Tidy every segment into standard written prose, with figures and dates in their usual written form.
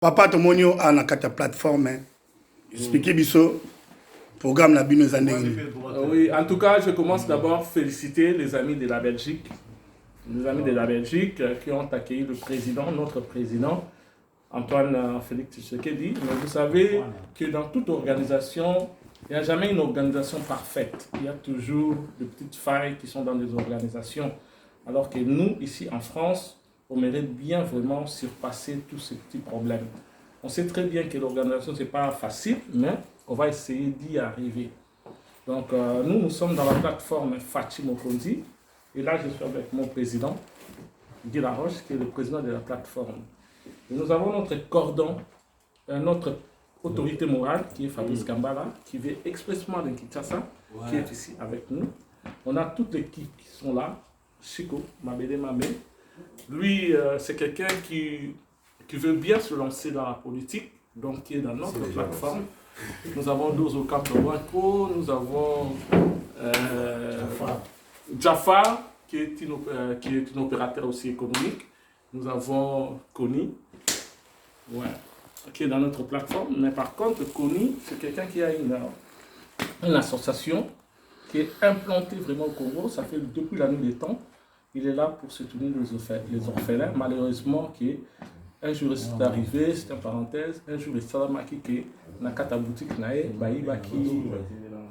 Papa Tomonio a na kata plateforme. Expliquez biso programme la bino zandeng. Oui, en tout cas, je commence d'abord à féliciter les amis de la Belgique. Les amis de la Belgique qui ont accueilli le président, notre président, Antoine Félix Tshisekedi. Mais vous savez que dans toute organisation, il n'y a jamais une organisation parfaite. Il y a toujours de petites failles qui sont dans les organisations. Alors que nous, ici en France, on mérite bien vraiment surpasser tous ces petits problèmes. On sait très bien que l'organisation, ce n'est pas facile, mais on va essayer d'y arriver. Donc, nous sommes dans la plateforme Fachi Mokonzi. Et là, je suis avec mon président, Guy Laroche, qui est le président de la plateforme. Et nous avons notre cordon, notre autorité morale, qui est Fabrice Kambala, qui vient expressément de Kinshasa, qui est ici avec nous. On a toute l'équipe qui sont là. Chico, Mabede Mamé. Lui, c'est quelqu'un qui veut bien se lancer dans la politique, donc qui est dans notre plateforme. Nous avons Dozo Capro, nous avons Jafar, qui est un opérateur aussi économique. Nous avons Koni, qui est dans notre plateforme. Mais par contre, Koni, c'est quelqu'un qui a une association qui est implantée vraiment au Congo. Ça fait depuis la nuit des temps. Il est là pour soutenir les orphelins. Malheureusement, un jour est arrivé, c'est une parenthèse, un jour est arrivé qui na kata boutique nae baïba qui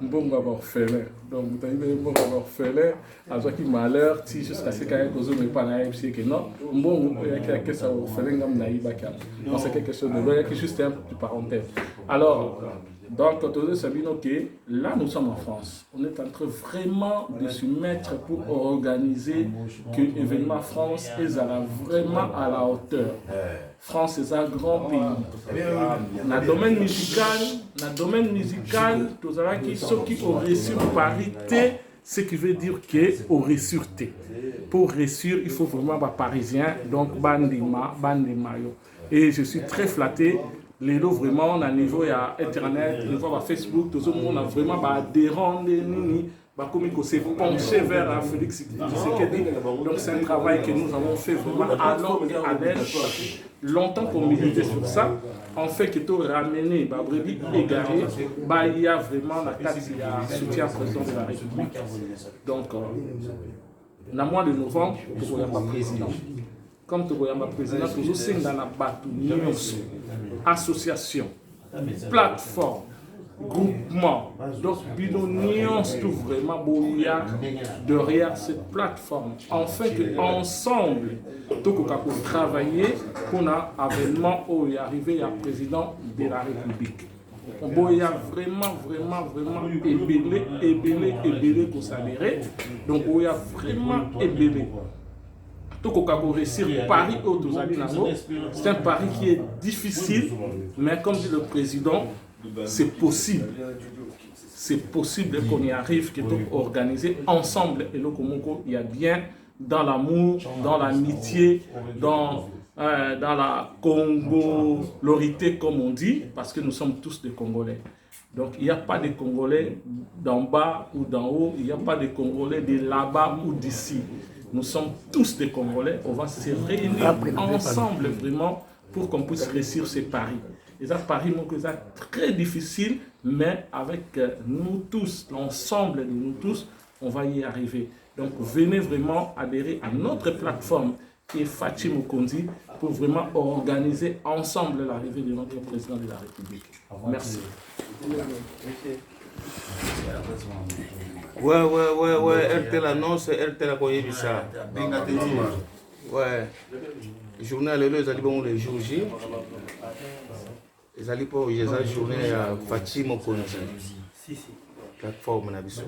mbonga orphelin. Donc vous avez mbonga orphelin, avec qui malheur, si jusqu'à ce qu'il y ait cause mais pas nae, c'est que non, mbonga que ça orphelin ngam naïba qui. Donc c'est quelque chose de vrai, qui juste un petit parenthèse. Alors donc, là, nous sommes en France. On est en train vraiment de se mettre pour organiser que l'événement France est vraiment à la hauteur. France est un grand pays. Dans le domaine musical, tous ceux qui ont réussi parité, ce qui veut dire qu'on réussit. Pour réussir, il faut vraiment être parisien, donc bandima. Et je suis très flatté. Les lots vraiment, on a niveau à Internet, niveau à Facebook, tout le monde a vraiment adhérent, comme il s'est penché vers Félix Tshisekedi. Donc c'est un travail que nous avons fait vraiment à longue haleine. Longtemps qu'on militait sur ça, en fait que tout ramener, brebis égaré, il y a vraiment la carte qui a soutien au président de la République. Donc, dans le mois de novembre, il n'y a pas président. Comme tu vois, ma président, toujours c'est dans la bataille, association, plateforme, groupement. Donc, bidonions tout vraiment bouillard derrière cette plateforme. Enfin, ensemble, tout le monde travailler pour un avènement où il est arrivé à président de la République. On y a vraiment ébélé pour s'adhérer. Donc, on y a vraiment ébélé. Tout le monde réussir Paris c'est un pari qui est difficile, mais comme dit le président, c'est possible. C'est possible qu'on y arrive, qu'on peut organiser ensemble. Et le Congo, il y a bien dans l'amour, dans l'amitié, dans la congolorité, comme on dit, parce que nous sommes tous des Congolais. Donc il n'y a pas de Congolais d'en bas ou d'en haut, il n'y a pas de Congolais de là-bas ou d'ici. Nous sommes tous des Congolais, on va se réunir ensemble vraiment pour qu'on puisse réussir ces paris. Et ça, paris, c'est très difficile, mais avec nous tous, l'ensemble de nous tous, on va y arriver. Donc venez vraiment adhérer à notre plateforme qui est Fachi Mokonzi pour vraiment organiser ensemble l'arrivée de notre président de la République. Merci. Ouais, RTL annonce, RTL a connu ça. Ouais. Journal les jours J. Les alliés pour les journées à Fachi Mokonzi. Plateforme na biso.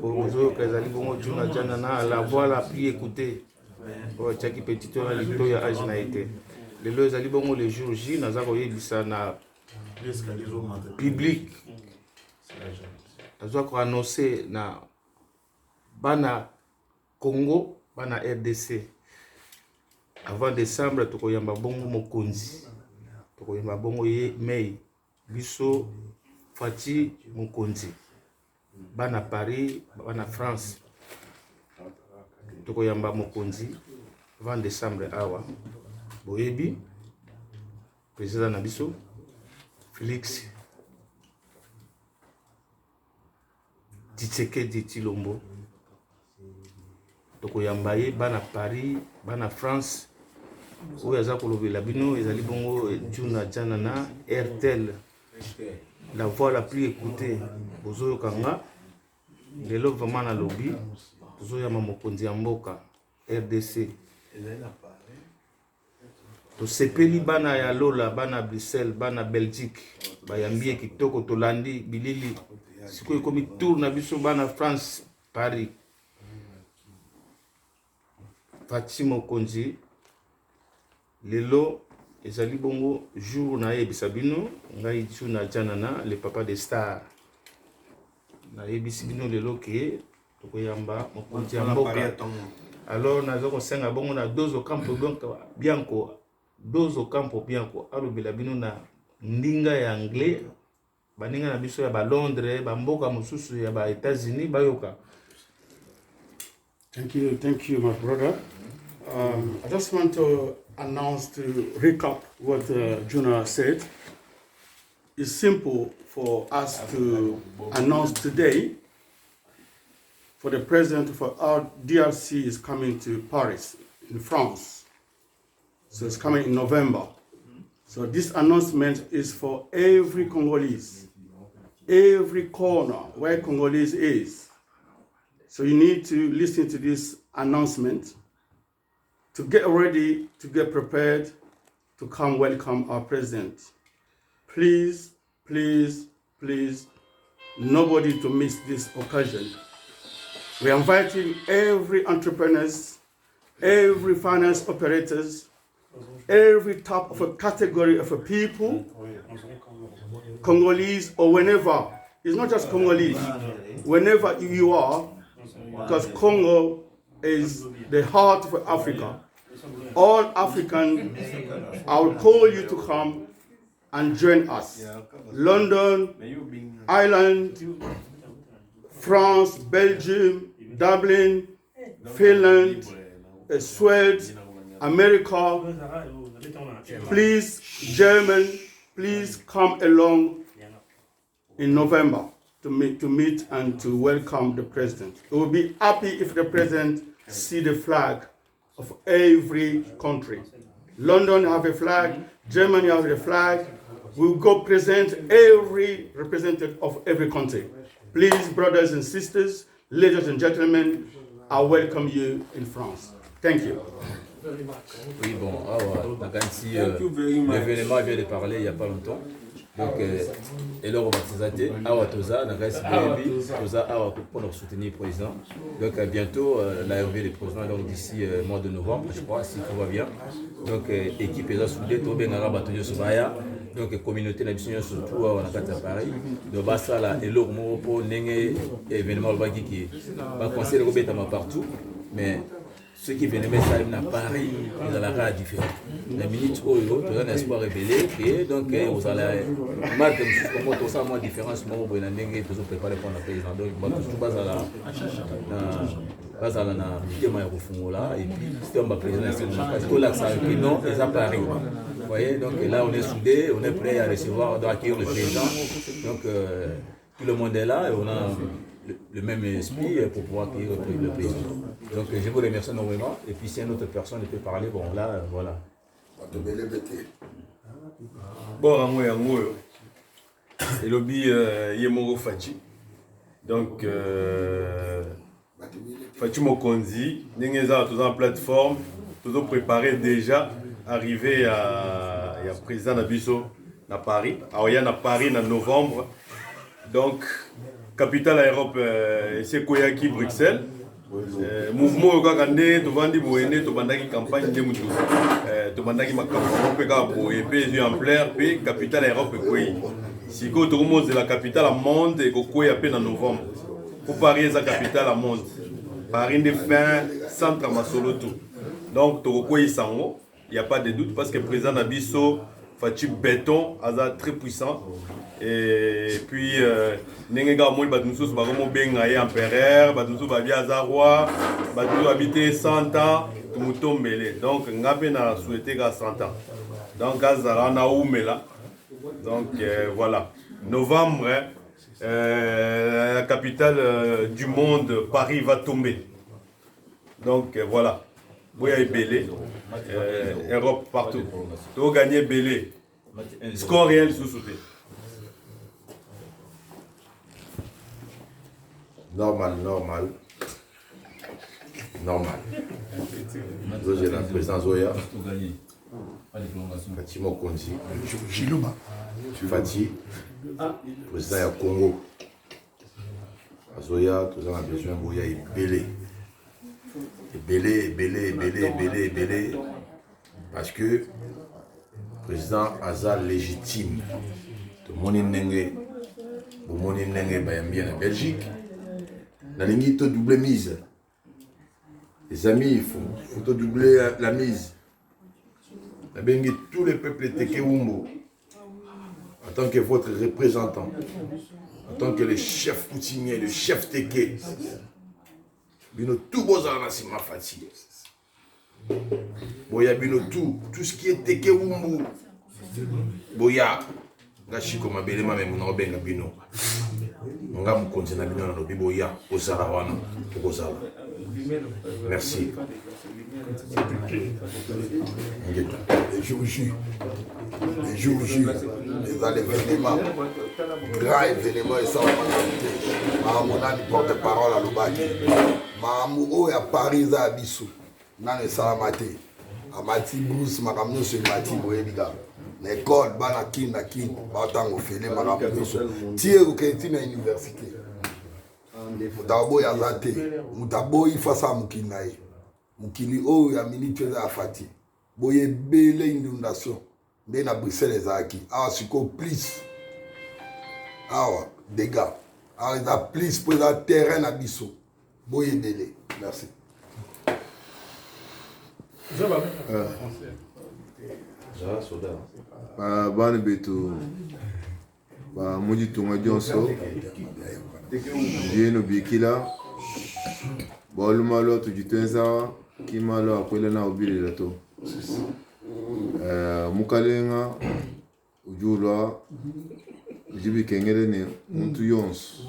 Pour les alliés pour la voix la plus écoutée. Ouais, Tchaki Petit on a l'ito ya âge na été. Les alliés pour les jours J, nous avons eu ça na public. Nous avons annoncé na bana Congo, bana RDC. Avant décembre, tu as bongo Mokonzi. Tu as bongo Mei. Biso Fachi Mokonzi. Bana Paris, bana France. Tu as Mokonzi. Avant décembre, awa. Boyebi. président Nabiso, Félix Tshisekedi Tshilombo. Donc Yambaye, bana Paris, bana France, où yaza kolobela bino ezali bongo Juna Janana, RTL, la voix la plus écoutée, Bozo Kanga, lelo vraiment na lobby, Bozo Yama Mokonzi Mboka, RDC. To sepeli bana ya Lola, bana Bruxelles, bana Belgique, bayambie kitoko tolandi bilili. Sikoyo komi tour na biso bana France, Paris. Fatimo Konzi, lelo ezali bongo jour na yebisa bino ngai Juna Janana le papa des stars. Na yebisi bino lelo ke tokoyamba mokonzi ya mboka. Alors nazo kosenga bongo na Dozo Campo Bianco, Dozo Campo Bianco alobela bino na ndinga ya anglais, baninga na biso ya ba Londres, ba mboka mosusu ya ba États-Unis bayoka. Thank you, my brother. I just want to announce, to recap what Juna said. It's simple for us to announce today for the president for our DRC is coming to Paris in France. So it's coming in November. So this announcement is for every Congolese, every corner where Congolese is. So you need to listen to this announcement to get ready, to get prepared to come welcome our president. Please, please, please, nobody to miss this occasion. We are inviting every entrepreneurs, every finance operators, every type of a category of a people, Congolese or whenever. It's not just Congolese. Whenever you are, because Congo is the heart of Africa. All African, I will call you to come and join us. London, Ireland, France, Belgium, Dublin, Finland, Sweden, America, please, German, please come along in November to meet and to welcome the president. We will be happy if the president see the flag of every country. London have a flag, Germany have a flag. We will go present every representative of every country. Please, brothers and sisters, ladies and gentlemen, I welcome you in France. Thank you. Oui, bon, l'événement vient de parler il n'y a pas longtemps. Donc, et là, on va présenter Awa Toza, Toza Awa pour nous soutenir le président. Donc, bientôt, l'arrivée du président, donc d'ici mois de novembre, je crois, si tout va bien. Donc, équipe est soudée, tout bien, Arabatonio Sobaya. Donc, communauté nationale, surtout, on a à Paris. Donc, ça, là, et l'autre mot pour n'engue événement, qui va conseiller le gouvernement partout. Mais ceux qui viennent mettre ça à Paris, ils ont la rare différente. La minute où ils ont un espoir révélé, et donc vous allez marquer comment tout ça, moi, différence, moi, vous allez toujours préparer pour le président. Donc, tout base à la thème là, et puis, c'est un président, tout l'accent, et non, ils ont Paris. Vous voyez, donc là, on est soudés, on est prêt à recevoir, à accueillir le président. Donc, tout le monde est là, et on a le même esprit pour pouvoir accueillir le président. Donc je vous remercie énormément. Et puis si une autre personne peut parler, bon là, voilà. Bon, et lobby Yemoro Fachi. Donc Fachi Mokonzi, nous sommes en plateforme, nous sommes préparés déjà, arrivé à président Nabiso à Paris. Alors il y a à Paris en novembre. Donc capitale à Europe, c'est Koyaki, Bruxelles. Mouvement au Gagandé, tu vends du Boéné, tu vends une campagne de Moutou. Tu vends une campagne de ampleur, puis capitale à Europe. Si tu remontes la capitale à monde, et tu à peine en novembre. Pour Paris, c'est la capitale à monde. Paris de fin, centre à Masolo tout. Donc, tu il n'y a pas de doute parce que le président Nabiso, Fachi Béton, est très puissant. Et puis, Nenga Moui Badounsous, Bagomo Bengaye empereur, Badounsous Babia roi, Badounsous habité 100 ans, tout le monde. Donc, Ngabé n'a souhaité qu'à 100 ans. Donc, Azara Naoumela. Donc, voilà. Novembre, la capitale du monde, Paris, va tomber. Donc, voilà. Boya et Belé. Europe partout. Tout gagner Belé. Score réel sous-sauté. Normal. J'ai la présidence Zoya. Fatima Konzi. Fati. Président du Congo. Zoya, tout ça, on a besoin de Boya et Belé. Belé. Parce que le président Azal légitime. Tout le monde est bien en Belgique. La ligne te double mise. Les amis, il faut te doubler la mise. Tous les peuples Teke Wumbo, en tant que votre représentant, en tant que le chef coutumier, le chef Teke, bino tout bozala na sima Fati. Boya bino tout ce qui est Teke Wumbo. Boya, ngashiko mabele mame muna obenga bino. Nga mukonzi na bino na lobi boya ozala wana okozala. Merci. Les jours J, l'événement, grand événement, et ça va m'en Mahamouna porte-parole à l'Obaki. Mahamou à Paris à Abissou, Nane Salamate, Amati Bruce, Makamno sur Mati Boediga. L'école, Banakin, Batango Félé, Makamno, Thierry Kentin à l'université. Moutabo Yazate, Moutabo Ifasa Mukinaï. Mukili o ya militaire à Fati. Boye belle inondation. Mais na Bruxelles les acquis. Ah, siko plus. Ah, dégâts. Ah, il a plus pour le terrain à Bissau. Boye belle. Merci. Bana beto. Mudi tunga jonso. Jeno bikila. Bolumalo tujitenza. Kimalo akwela na obile lato. Mukalenga ujulwa ujibi kengele ne muntu yons.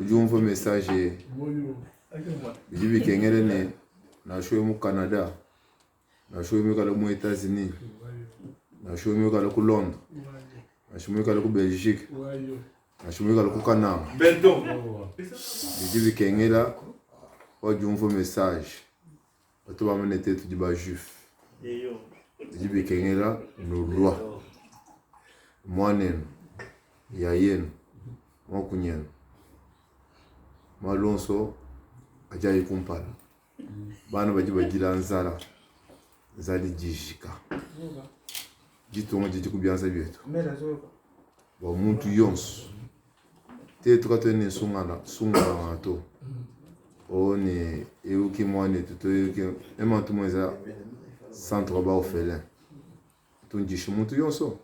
Ujumva message ujibi kengele ne na show mu Canada. Na show mu kala mu États-Unis. Na show mu kala ku Londres. Na show mu kala ku Belgique. Na show mu kala ku Canada. Bento. Ujibi kengela ujumva message. Watu bamenete tu diba juif. Ujibi kengela no roi. Mwanen yayen mwakunyen malonso ajayi kumpala bana bajiba jila nzala zali jishika jitonga jiji kubyanza byetu wa muntu yonso te tukatene sungana ngato one euki mwane tuto euki emantu mweza centre ba ofele tunjishu muntu yonso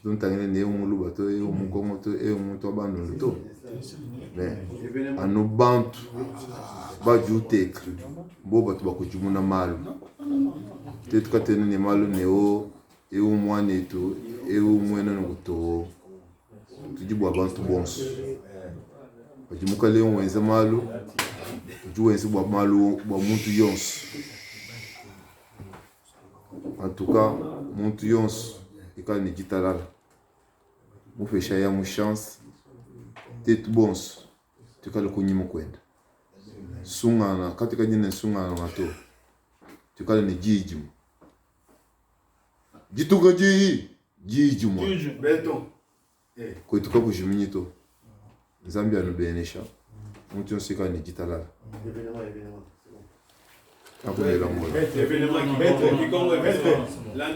tu ntangene ne umuluba to e umukongo to e umuntu abandonu to mais anu bantu bajuteka bo batu bakujumuna malu te tukatene ne malu ne o e umwane to e umwena no to tujibu abantu bonso bajimuka le wenza malu tujuwenzi bwa malu bwa muntu yonso en tout cas muntu yonso ikali ni jitalala mufesha ya mu chance tetu bonso tukale kunyima kwenda sungana katika jina sungana ngato tukale ni jijimu jituga jijimu Bento. ko tukabujiminito Zambia no benesha muntu yonsika ni jitalala Événement qui Congo